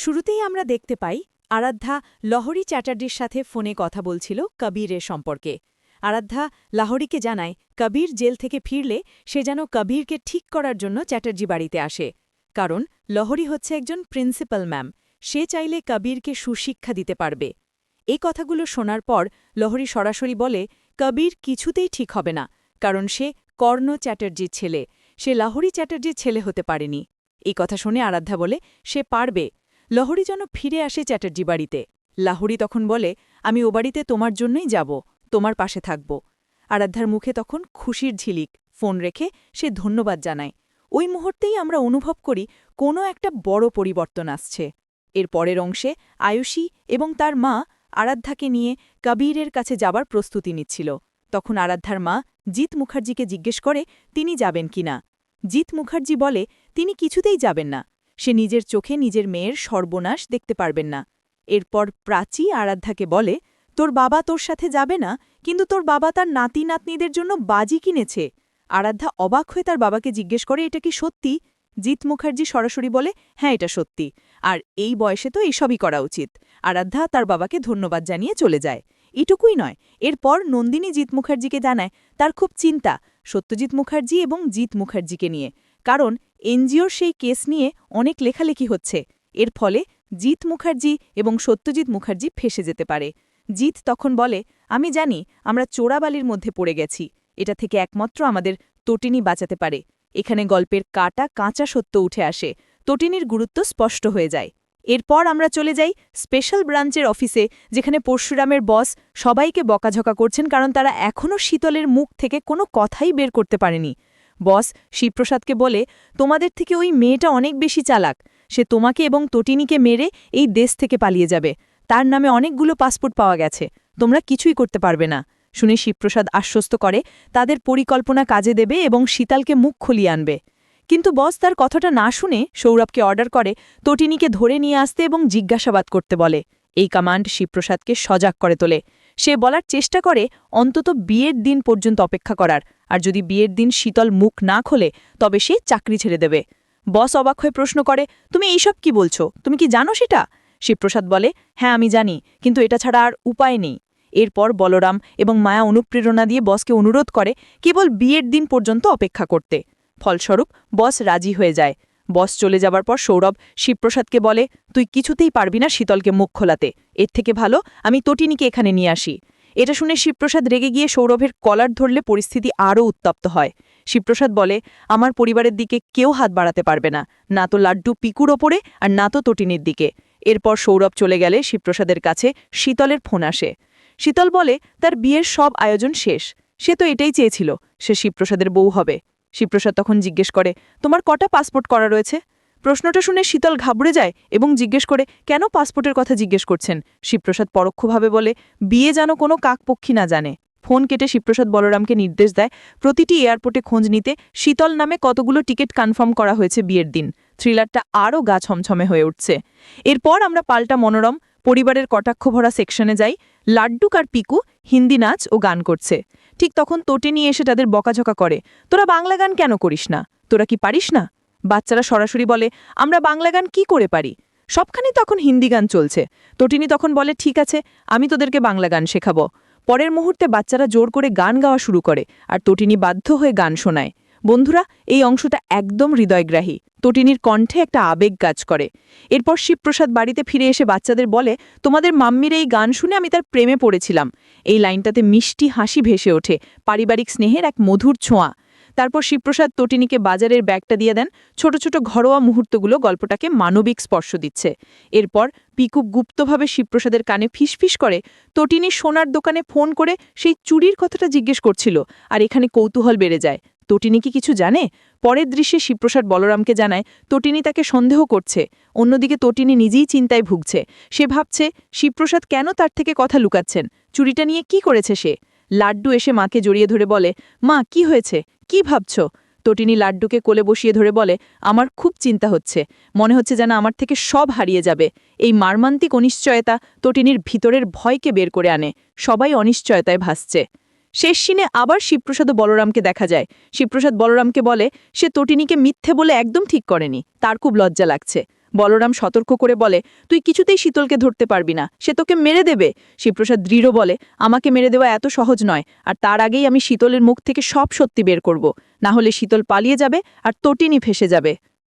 শুরুতেই আমরা দেখতে পাই আরাধ্যা লহরী চ্যাটার্জির সাথে ফোনে কথা বলছিল কবিরের সম্পর্কে। আরাধ্যা লাহোরীকে জানায় কবির জেল থেকে ফিরলে সে যেন কবিরকে ঠিক করার জন্য চ্যাটার্জি বাড়িতে আসে, কারণ লহরী হচ্ছে একজন প্রিন্সিপাল ম্যাম, সে চাইলে কবিরকে সুশিক্ষা দিতে পারবে। এই কথাগুলো শোনার পর লহরী সরাসরি বলে কবির কিছুতেই ঠিক হবে না, কারণ সে কর্ণ চ্যাটার্জির ছেলে, সে লাহোরী চ্যাটার্জির ছেলে হতে পারেনি। এই কথা শুনে আরাধ্যা বলে সে পারবে। লহরী যেন ফিরে আসে চ্যাটার্জি বাড়িতে। লাহোরী তখন বলে আমি ও বাড়িতে তোমার জন্যই যাব, তোমার পাশে থাকব। আরাধ্যার মুখে তখন খুশির ঝিলিক, ফোন রেখে সে ধন্যবাদ জানায়। ওই মুহূর্তেই আমরা অনুভব করি কোনো একটা বড় পরিবর্তন আসছে। এর পরের অংশে আয়ুষী এবং তার মা আরাধ্যাকে নিয়ে কবিরের কাছে যাবার প্রস্তুতি নিচ্ছিল। তখন আরাধ্যার মা জিৎ মুখার্জিকে জিজ্ঞেস করে তিনি যাবেন কিনা। জিৎ মুখার্জি বলে তিনি কিছুতেই যাবেন না, সে নিজের চোখে নিজের মেয়ের সর্বনাশ দেখতে পারবেন না। এরপর প্রাচী আরাধ্যাকে বলে তোর বাবা তোর সাথে যাবে না, কিন্তু তোর বাবা তার নাতি নাতনিদের জন্য বাজি কিনেছে। আরাধ্যা অবাক হয়ে তার বাবাকে জিজ্ঞেস করে এটা কি সত্যি। জিৎ মুখার্জি সরাসরি বলে হ্যাঁ এটা সত্যি, আর এই বয়সে তো এইসবই করা উচিত। আরাধ্যা তার বাবাকে ধন্যবাদ জানিয়ে চলে যায়। এটুকুই নয়, এরপর নন্দিনী জিৎ মুখার্জিকে জানায় তার খুব চিন্তা সত্যজিৎ মুখার্জি এবং জিৎ মুখার্জিকে নিয়ে, কারণ এনজিওর সেই কেস নিয়ে অনেক লেখালেখি হচ্ছে। এর ফলে জিৎ মুখার্জি এবং সত্যজিৎ মুখার্জি ফেসে যেতে পারে। জিৎ তখন বলে আমি জানি আমরা চোরাবালির মধ্যে পড়ে গেছি, এটা থেকে একমাত্র আমাদের তটিনী বাঁচাতে পারে। এখানে গল্পের কাঁচা সত্য উঠে আসে, তটিনীর গুরুত্ব স্পষ্ট হয়ে যায়। এরপর আমরা চলে যাই স্পেশাল ব্রাঞ্চের অফিসে, যেখানে পরশুরামের বস সবাইকে বকাঝকা করছেন, কারণ তারা এখনও শীতলের মুখ থেকে কোনো কথাই বের করতে পারেনি। বস শিবপ্রসাদকে বলে তোমাদের থেকে ওই মেয়েটা অনেক বেশি চালাক, সে তোমাকে এবং তটিনীকে মেরে এই দেশ থেকে পালিয়ে যাবে। তার নামে অনেকগুলো পাসপোর্ট পাওয়া গেছে, তোমরা কিছুই করতে পারবে না। শুনে শিবপ্রসাদ আশ্বস্ত করে তাদের পরিকল্পনা কাজে দেবে এবং শীতলকে মুখ খুলিয়ে আনবে। কিন্তু বস তার কথাটা না শুনে সৌরভকে অর্ডার করে তটিনীকে ধরে নিয়ে আসতে এবং জিজ্ঞাসাবাদ করতে বলে। এই কমান্ড শিবপ্রসাদকে সজাগ করে তোলে। সে বলার চেষ্টা করে অন্তত বিয়ের দিন পর্যন্ত অপেক্ষা করার, আর যদি বিয়ের দিন শীতল মুখ না খোলে তবে সে চাকরি ছেড়ে দেবে। বস অবাক হয়ে প্রশ্ন করে তুমি এইসব কি বলছো, তুমি কি জানো সেটা? শিবপ্রসাদ বলে হ্যাঁ আমি জানি, কিন্তু এটা ছাড়া আর উপায় নেই। এরপর বলরাম এবং মায়া অনুপ্রেরণা দিয়ে বসকে অনুরোধ করে কেবল বিয়ের দিন পর্যন্ত অপেক্ষা করতে। ফলস্বরূপ বস রাজি হয়ে যায়। বস চলে যাবার পর সৌরভ শিবপ্রসাদকে বলে তুই কিছুতেই পারবি না শীতলকে মুখ খোলাতে, এর থেকে ভালো আমি তটিনীকে এখানে নিয়ে আসি। এটা শুনে শিবপ্রসাদ রেগে গিয়ে সৌরভের কলার ধরলে পরিস্থিতি আরও উত্তপ্ত হয়। শিবপ্রসাদ বলে আমার পরিবারের দিকে কেউ হাত বাড়াতে পারবে না, না তো লাড্ডু পিকুর ওপরে আর না তো তটিনীর দিকে। এরপর সৌরভ চলে গেলে শিবপ্রসাদের কাছে শীতলের ফোন আসে। শীতল বলে তার বিয়ের সব আয়োজন শেষ, সে তো এটাই চেয়েছিল, সে শিবপ্রসাদের বউ হবে। শিবপ্রসাদ তখন জিজ্ঞেস করে তোমার কটা পাসপোর্ট করা রয়েছে? প্রশ্নটা শুনে শীতল ঘাবড়ে যায় এবং জিজ্ঞেস করে কেন পাসপোর্টের কথা জিজ্ঞেস করছেন? শিবপ্রসাদ পরোক্ষভাবে বলে বিয়ে যেন কোনো কাকপক্ষী না জানে। ফোন কেটে শিবপ্রসাদ বলরামকে নির্দেশ দেয় প্রতিটি এয়ারপোর্টে খোঁজ নিতে শীতল নামে কতগুলো টিকিট কনফার্ম করা হয়েছে বিয়ের দিন। থ্রিলারটা আরও গা ছমছমে হয়ে উঠছে। এরপর আমরা পাল্টা মনোরম পরিবারের কটাক্ষ ভরা সেকশনে যাই। লাড্ডুক আর পিকু হিন্দি নাচ ও গান করছে। ঠিক তখন তটিনী এসে তাদের বকাঝকা করে তোরা বাংলা গান কেন করিস না, তোরা কি পারিস না? বাচ্চারা সরাসরি বলে আমরা বাংলা গান কি করে পারি। সবখানে তখন হিন্দি গান চলছে। তটিনী তখন বলে ঠিক আছে, আমি তোদেরকে বাংলা গান শেখাবো। পরের মুহূর্তে বাচ্চারা জোর করে গান গাওয়া শুরু করে আর তটিনী বাধ্য হয়ে গান শোনায়। বন্ধুরা, এই অংশটা একদম হৃদয়গ্রাহী। তটিনীর কণ্ঠে একটা আবেগ কাজ করে। এরপর শিবপ্রসাদ বাড়িতে ফিরে এসে বাচ্চাদের বলে তোমাদের মাম্মির এই গান শুনে আমি তার প্রেমে পড়েছিলাম। এই লাইনটাতে মিষ্টি হাসি ভেসে ওঠে, পারিবারিক স্নেহের এক মধুর ছোঁয়া। তারপর শিবপ্রসাদ তটিনীকে বাজারের ব্যাগটা দিয়ে দেন। ছোট ছোট ঘরোয়া মুহূর্তগুলো গল্পটাকে মানবিক স্পর্শ দিচ্ছে। এরপর পিকু গুপ্তভাবে শিবপ্রসাদের কানে ফিসফিস করে তটিনী সোনার দোকানে ফোন করে সেই চুরির কথাটা জিজ্ঞেস করছিল, আর এখানে কৌতূহল বেড়ে যায়। তটিনী কি কিছু জানে? পরের দৃশ্যে শিবপ্রসাদ বলরামকে জানায় তটিনী তাকে সন্দেহ করছে। অন্যদিকে তটিনী নিজেই চিন্তায় ভুগছে। সে ভাবছে শিবপ্রসাদ কেন তার থেকে কথা লুকাচ্ছেন, চুরিটা নিয়ে কি করেছে সে। লাড্ডু এসে মাকে জড়িয়ে ধরে বলে মা কি হয়েছে, কি ভাবছ? তটিনী লাড্ডুকে কোলে বসিয়ে ধরে বলে আমার খুব চিন্তা হচ্ছে, মনে হচ্ছে যেন আমার থেকে সব হারিয়ে যাবে। এই মারমান্তিক অনিশ্চয়তা তটিনীর ভিতরের ভয়কে বের করে আনে। সবাই অনিশ্চয়তায় ভাসছে। শেষ সিনে আবার শিবপ্রসাদ ও বলরামকে দেখা যায়। শিবপ্রসাদ বলরামকে বলে সে তটিনীকে মিথ্যে বলে একদম ঠিক করেনি, তার খুব লজ্জা লাগছে। বলরাম সতর্ক করে বলে, তুই কিছুতেই শীতলকে ধরতে পারবি না, সে তোকে মেরে দেবে। শিবপ্রসাদ দৃঢ় বলে, আমাকে মেরে দেওয়া এত সহজ নয়, আর তার আগেই আমি শীতলের মুখ থেকে সব সত্যি বের করব, না হলে শীতল পালিয়ে যাবে আর তটিনী ফেসে যাবে।